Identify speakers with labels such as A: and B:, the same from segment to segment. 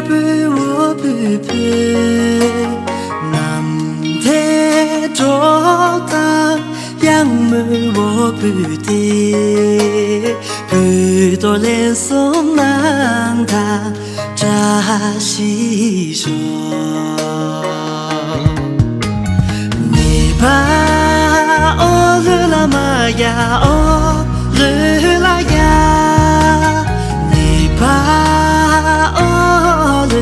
A: 被我陪陪，南天着当，杨梅我不得，不多脸送难他扎西说，你把哦了啦嘛呀哦了啦呀，你把哦了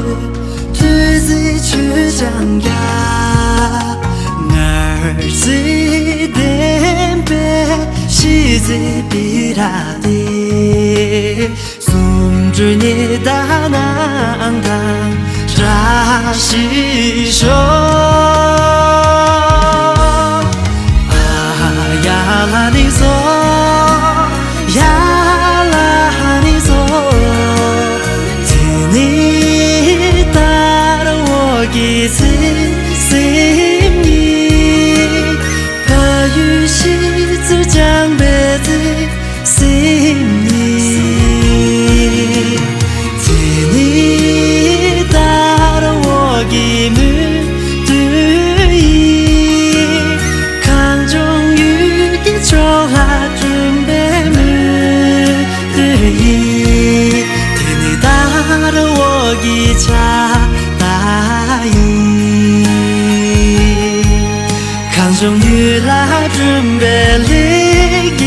A: 对自去讲呀，儿子的别西子比他的，送着你大难当扎西说。呀你走，呀你走，替你打了我一次心意，怕与西子将别的心意，替你打了我一幕对意，抗中雨的中啊准备幕对意，替你打了我一场大意，抗中雨来准备利益。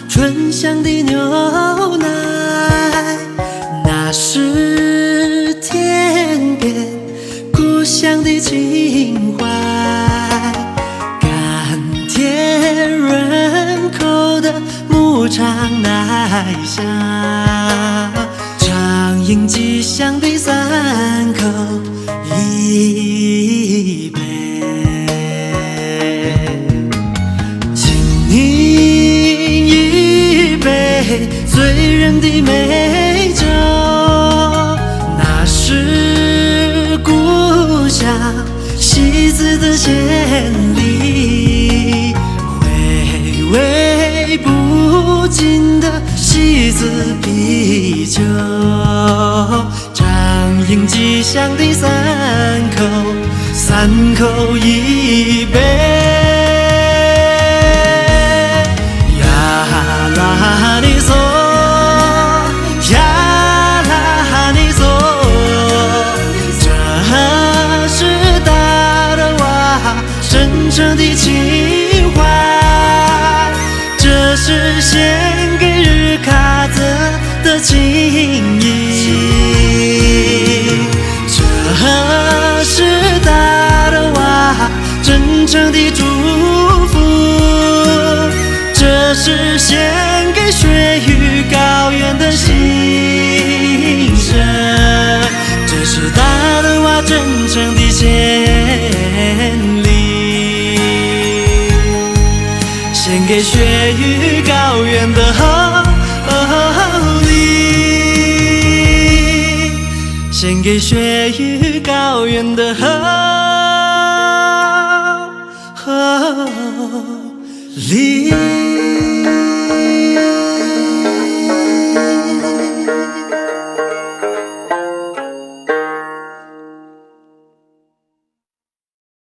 A: 醇香的牛奶，那是天边故乡的情怀，甘甜润口的牧场奶香，畅饮吉祥的三口一杯。醉人的美酒，那是故乡西子的千里，回味不尽的西子啤酒，畅饮吉祥的三口一杯。你走，呀啦你走，这是打了我深深的情怀，这是献给日喀则的情谊，这是打了我真诚的祝福，这是献给雪域高原的心声，这是大了我真诚的献礼，献给雪域高原的后礼，献给雪域高原的后礼。